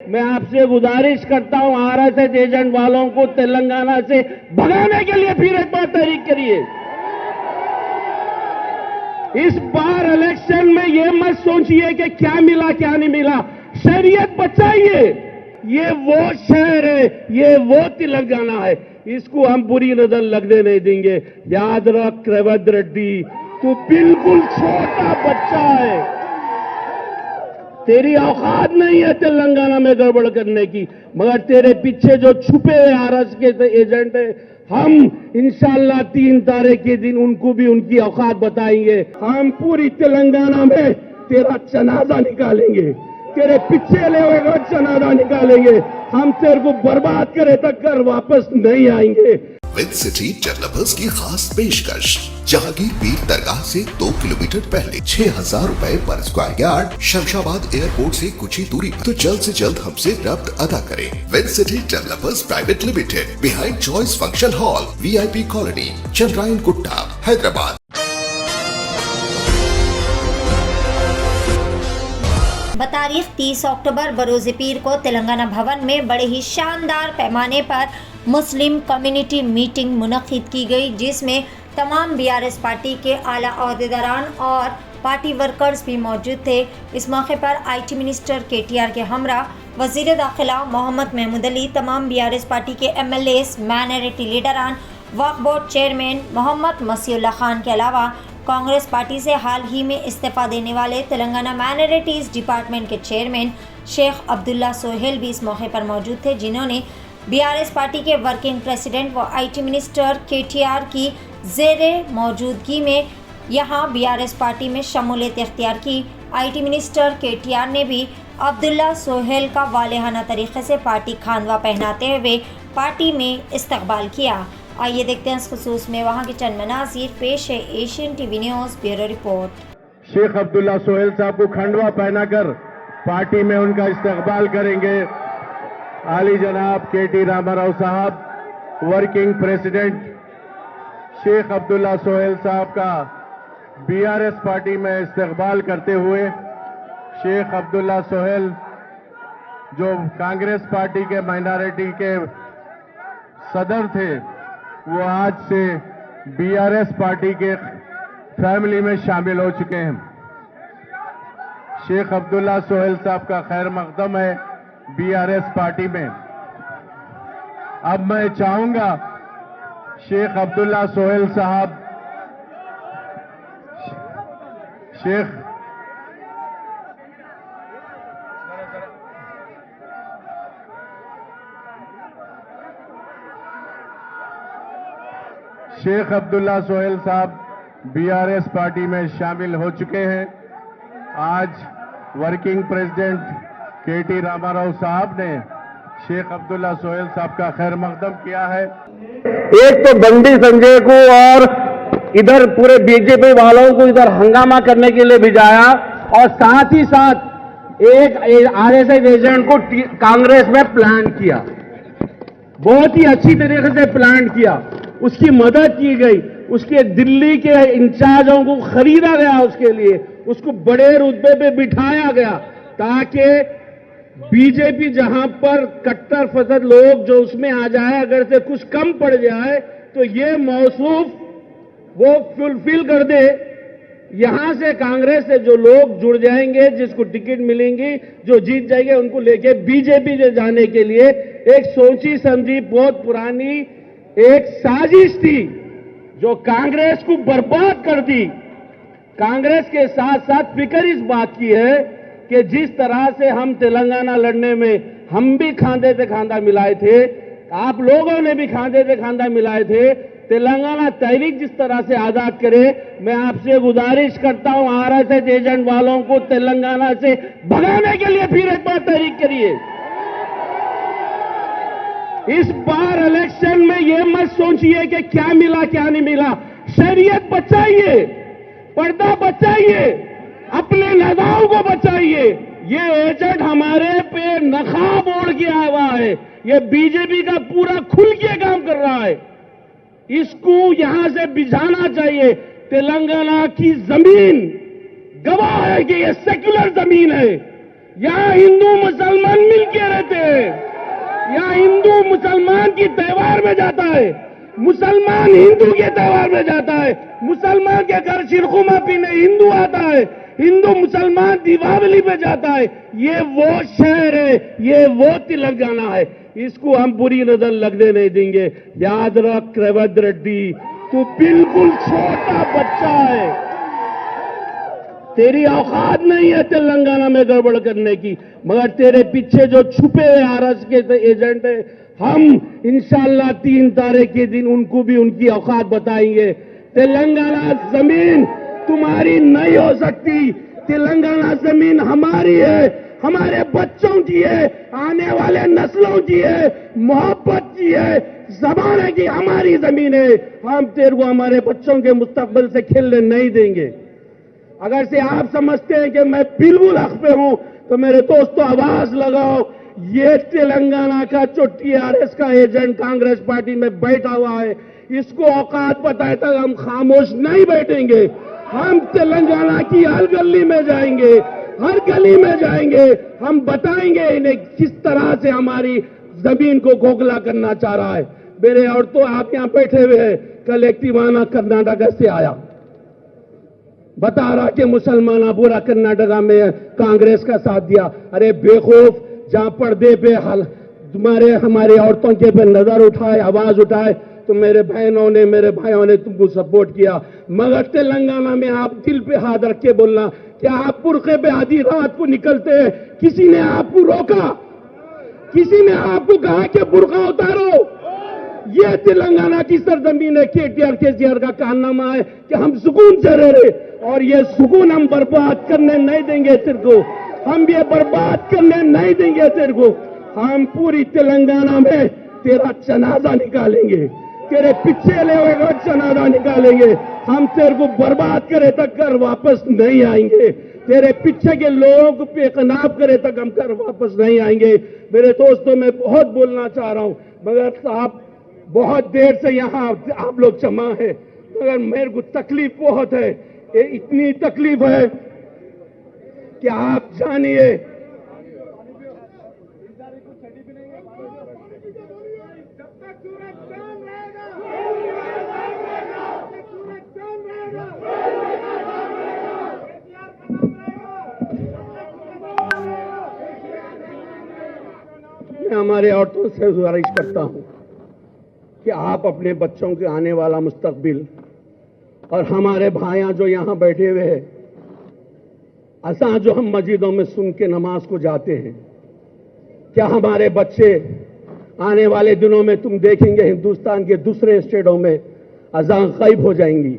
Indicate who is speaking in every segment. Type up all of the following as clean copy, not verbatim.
Speaker 1: मैं आपसे गुजारिश करता हूं, आरएसएस एजेंट वालों को तेलंगाना से भगाने के लिए फिर एक बार तहरीक करिए। इस बार इलेक्शन में ये मत सोचिए कि क्या मिला क्या नहीं मिला, शरीयत बचाइए। ये वो शहर है, ये वो तेलंगाना है, इसको हम बुरी नजर लगने नहीं देंगे। याद रख रेवंत रेड्डी, तू बिल्कुल छोटा बच्चा है, तेरी औकात नहीं है तेलंगाना में गड़बड़ करने की, मगर तेरे पीछे जो छुपे हुए आरएसएस के एजेंट है, हम इंशाअल्लाह 3 तारीख के दिन उनको भी उनकी औकात बताएंगे। हम पूरी तेलंगाना में तेरा जनाजा निकालेंगे, तेरे पीछे ले हुए जनाजा निकालेंगे। हम तेरे को बर्बाद करे तक कर वापस नहीं आएंगे।
Speaker 2: विंसिटी डेवलपर्स की खास पेशकश, जहांगीर पीर दरगाह से 2 किलोमीटर पहले 6,000 रुपए पर स्क्वायर यार्ड, शमशाबाद एयरपोर्ट से कुछ ही दूरी पर। तो जल्द से जल्द हमसे रब्त अदा करें। Vincity developers private limited, behind choice function hall, VIP colony, Chandrayan Gutta, Hyderabad.
Speaker 3: बतारीख 30 अक्टूबर बरोज़ पीर को तेलंगाना भवन में बड़े ही शानदार पैमाने पर मुस्लिम कम्युनिटी मीटिंग मुनक्किद की गई, जिसमें तमाम BRS पार्टी के आला ओहदेदारान और पार्टी वर्कर्स भी मौजूद थे। इस मौके पर IT मिनिस्टर KTR के हमरा वज़ीर दाखिला मोहम्मद महमूद अली, तमाम BRS पार्टी के MLAs, माइनॉरिटी लीडरान, वक्फ बोर्ड चेयरमैन मोहम्मद मसीउल्लाह खान के अलावा कांग्रेस पार्टी से हाल ही में इस्तीफा देने वाले तेलंगाना माइनॉरिटीज़ डिपार्टमेंट के चेयरमैन शेख अब्दुल्ला सोहेल भी इस मौके पर मौजूद थे, जिन्होंने BRS पार्टी के वर्किंग प्रेसिडेंट व IT मिनिस्टर KTR की ज़ेरे मौजूदगी में यहाँ BRS पार्टी में शमूलियत इख्तियार की। IT मिनिस्टर KTR ने भी अब्दुल्ला सोहेल का वालेहाना तरीक़े से पार्टी खानवा पहनाते हुए पार्टी में इस्तकबाल किया। आइए देखते हैं इस खुसूस में वहाँ के चंद मनाज़िर। पेश है Asian TV news bureau report.
Speaker 1: Sheikh Abdullah Sohail साहब को खंडवा पहनाकर पार्टी में उनका इस्तकबाल करेंगे। आली जनाब KT रामाराव साहब, working president Sheikh Abdullah Sohail साहब का BRS पार्टी में इस्तकबाल करते हुए, शेख अब्दुल्ला सोहेल जो कांग्रेस पार्टी के माइनॉरिटी के सदर थे, वो आज से BRS पार्टी के फैमिली में शामिल हो चुके हैं। शेख अब्दुल्ला सोहेल साहब का खैर मकदम है BRS पार्टी में। अब मैं चाहूंगा शेख अब्दुल्ला सोहेल साहब, शेख अब्दुल्ला सोहेल साहब BRS पार्टी में शामिल हो चुके हैं। आज वर्किंग प्रेसिडेंट KT रामाराव साहब ने शेख अब्दुल्ला सोहेल साहब का खैर मकदम किया है। एक तो बंडी संजय को और इधर पूरे BJP वालों को इधर हंगामा करने के लिए भिजाया, और साथ ही साथ एक RSS एजेंट को कांग्रेस में प्लान किया, बहुत ही अच्छी तरीके से प्लान किया, उसकी मदद की गई, उसके दिल्ली के इंचार्जों को खरीदा गया, उसके लिए उसको बड़े रुतबे पे बिठाया गया, ताकि BJP जहां पर कट्टर फसद लोग जो उसमें आ जाए, अगर से कुछ कम पड़ जाए तो ये मौसूफ वो फुलफिल कर दे। यहां से कांग्रेस से जो लोग जुड़ जाएंगे, जिसको टिकट मिलेंगी, जो जीत जाएंगे, उनको लेके BJP से जाने के लिए एक सोची समझी बहुत पुरानी एक साजिश थी, जो कांग्रेस को बर्बाद कर दी। कांग्रेस के साथ साथ फिक्र इस बात की है कि जिस तरह से हम तेलंगाना लड़ने में हम भी खांधे से खांधा मिलाए थे, आप लोगों ने भी खांधे से खांधा मिलाए थे, तेलंगाना तहरीक जिस तरह से आजाद करे, मैं आपसे गुजारिश करता हूं, RSS एजेंट वालों को तेलंगाना से भगाने के लिए फिर एक बार तहरीक करिए। इस बार इलेक्शन में ये मत सोचिए कि क्या मिला क्या नहीं मिला, शरीयत बचाइए, पर्दा बचाइए, अपने नदाओं को बचाइए। ये एजेंट हमारे पे नकाब ओढ़ के आया हुआ है, ये BJP का पूरा खुल के काम कर रहा है, इसको यहां से भिजाना चाहिए। तेलंगाना की जमीन गवाह है कि ये सेक्युलर जमीन है, यहां हिंदू मुसलमान मिलकर रहते त्योहार में जाता है, मुसलमान हिंदू के त्योहार में जाता है, मुसलमान के घर शिरखुमा पीने हिंदू आता है, हिंदू मुसलमान दीपावली पे जाता है। ये वो शहर है, ये वो तेलंगाना है, इसको हम बुरी नजर लगने नहीं देंगे। याद रख रेवंत रेड्डी, तू बिल्कुल छोटा बच्चा है, तेरी औकात नहीं है तेलंगाना में गड़बड़ करने की, मगर तेरे पीछे जो छुपे हुए आरएस के एजेंट है, हम इंशाल्लाह 3 तारीख के दिन उनको भी उनकी औकात बताएंगे। तेलंगाना जमीन तुम्हारी नहीं हो सकती, तेलंगाना जमीन हमारी है, हमारे बच्चों की है, आने वाले नस्लों की है, मोहब्बत की है, ज़माने की हमारी जमीन है। हम तेरे को हमारे बच्चों के मुस्तकबिल से खेलने नहीं देंगे। अगर से आप समझते हैं कि मैं बिल्कुल हक पे हूं, तो मेरे दोस्तों आवाज लगाओ। ये तेलंगाना का जो टीआरएस का एजेंट कांग्रेस पार्टी में बैठा हुआ है, इसको औकात पता है तक हम खामोश नहीं बैठेंगे। हम तेलंगाना की हर गली में जाएंगे, हर गली में जाएंगे, हम बताएंगे इन्हें किस तरह से हमारी जमीन को खोखला करना चाह रहा है। मेरे और तो आप यहां बैठे हुए हैं, कल एक दीवाना कर्नाटक से आया, बता रहा कि मुसलमान पूरा कर्नाटका में कांग्रेस का साथ दिया। अरे बेवकूफ, जहां पर्दे पे तुम्हारे हमारी औरतों के पे नजर उठाए, आवाज उठाए, तो मेरे बहनों ने मेरे भाइयों ने तुमको सपोर्ट किया। मगर तेलंगाना में आप दिल पे हाथ रख के बोलना कि आप बुरखे पे आधी रात को निकलते हैं, किसी ने आपको रोका? किसी ने आपको कहा कि बुरखा उतारो? ये तेलंगाना की सरजमीन है, केसीआर का कारनामा है कि हम सुकून से रह रहे, और ये सुकून हम बर्बाद करने नहीं देंगे तेरे को, हम ये बर्बाद करने नहीं देंगे तेरे को। हम पूरी तेलंगाना में तेरा जनाजा निकालेंगे, तेरे पीछे ले हुए जनाजा निकालेंगे। हम तेरे को बर्बाद करे तक घर वापस नहीं आएंगे, तेरे पीछे के लोगों को बेखनाब करे तक हम घर वापस नहीं आएंगे। मेरे दोस्तों, मैं बहुत बोलना चाह रहा हूं, मगर साहब बहुत देर से यहां आप लोग जमा है, मगर मेरे को तकलीफ बहुत है। ये इतनी तकलीफ है कि आप जानिए, मैं हमारे औरतों से गुजारिश करता हूं कि आप अपने बच्चों के आने वाला मुस्तकबिल, और हमारे भाइयां जो यहां बैठे हुए हैं, असा जो हम मस्जिदों में सुन के नमाज को जाते हैं, क्या हमारे बच्चे आने वाले दिनों में तुम देखेंगे हिंदुस्तान के दूसरे स्टेटों में अजान गायब हो जाएंगी?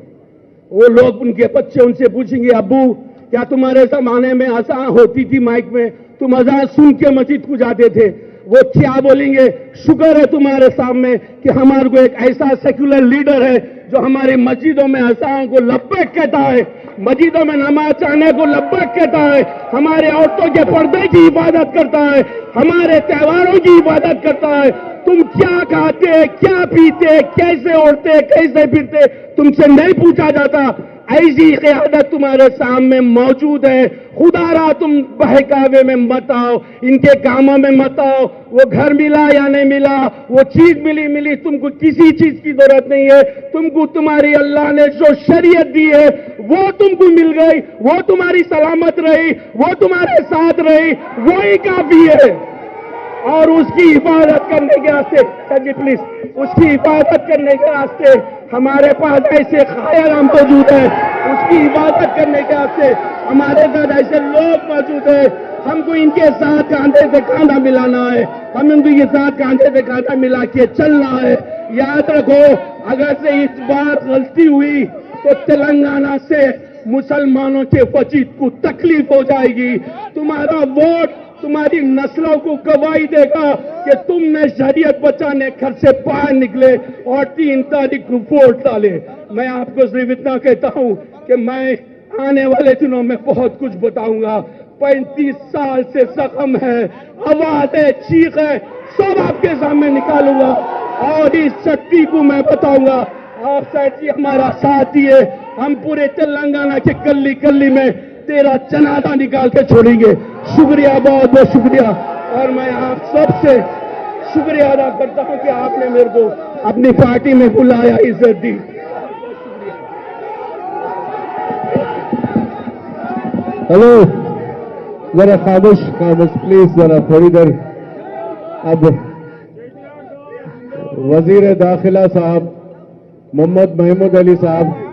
Speaker 1: वो लोग, उनके बच्चे उनसे पूछेंगे, अब्बू क्या तुम्हारे जमाने में अजान होती थी माइक में, तुम अजान सुन के मस्जिद को जाते थे? वो क्या बोलेंगे? शुक्र है तुम्हारे सामने कि हमारे को एक ऐसा सेक्युलर लीडर है जो हमारी मस्जिदों में अज़ान को लब्बैक कहता है, मस्जिदों में नमाज चाहने को लब्बैक कहता है, हमारे औरतों के पर्दे की इबादत करता है, हमारे त्योहारों की इबादत करता है। तुम क्या खाते, क्या पीते, कैसे उड़ते, कैसे फिरते, तुमसे नहीं पूछा जाता। ऐसी क़यादत तुम्हारे सामने मौजूद है। खुदारा तुम बहकावे में मत आओ, इनके कामों में मत आओ। वो घर मिला या नहीं मिला, वो चीज मिली, तुमको किसी चीज की जरूरत नहीं है। तुमको तुम्हारी अल्लाह ने जो शरीयत दी है वो तुमको मिल गई, वो तुम्हारी सलामत रही, वो तुम्हारे साथ रही, वो ही काफी है। और उसकी हिफाजत करने के वास्ते, सर जी प्लीज, उसकी हिफाजत करने के वास्ते हमारे पास ऐसे कायर मौजूद है, उसकी हिफाजत करने के वास्ते हमारे साथ ऐसे लोग मौजूद है। हमको इनके साथ कांधे से कांधा मिलाना है, हम इनके साथ कांधे से कांधा मिला के चलना है। याद रखो, अगर से इस बार गलती हुई तो तेलंगाना से मुसलमानों के वजीद को तकलीफ हो जाएगी। तुम्हारा वोट तुम्हारी नस्लों को गवाही देगा कि तुमने शरीयत बचाने घर से बाहर निकले और 3 तारीख को वोट डाले। मैं आपको सिर्फ इतना कहता हूं कि मैं आने वाले दिनों में बहुत कुछ बताऊंगा। 35 साल से जख्म है, आवाज है, चीख है, सब आपके सामने निकालूंगा और इस शक्ति को मैं बताऊंगा। आप साथी हमारा साथ दिए, हम पूरे तेलंगाना के गली गली में तेरा जनाजा निकाल के छोड़ेंगे। शुक्रिया, बहुत बहुत शुक्रिया। और मैं आप सबसे शुक्रिया अदा करता हूं कि आपने मेरे को अपनी पार्टी में बुलाया, इज्जत दी। हेलो, जरा खामोश खामोश प्लीज, जरा थोड़ी देर। अब वजीर दाखिला साहब मोहम्मद महमूद अली साहब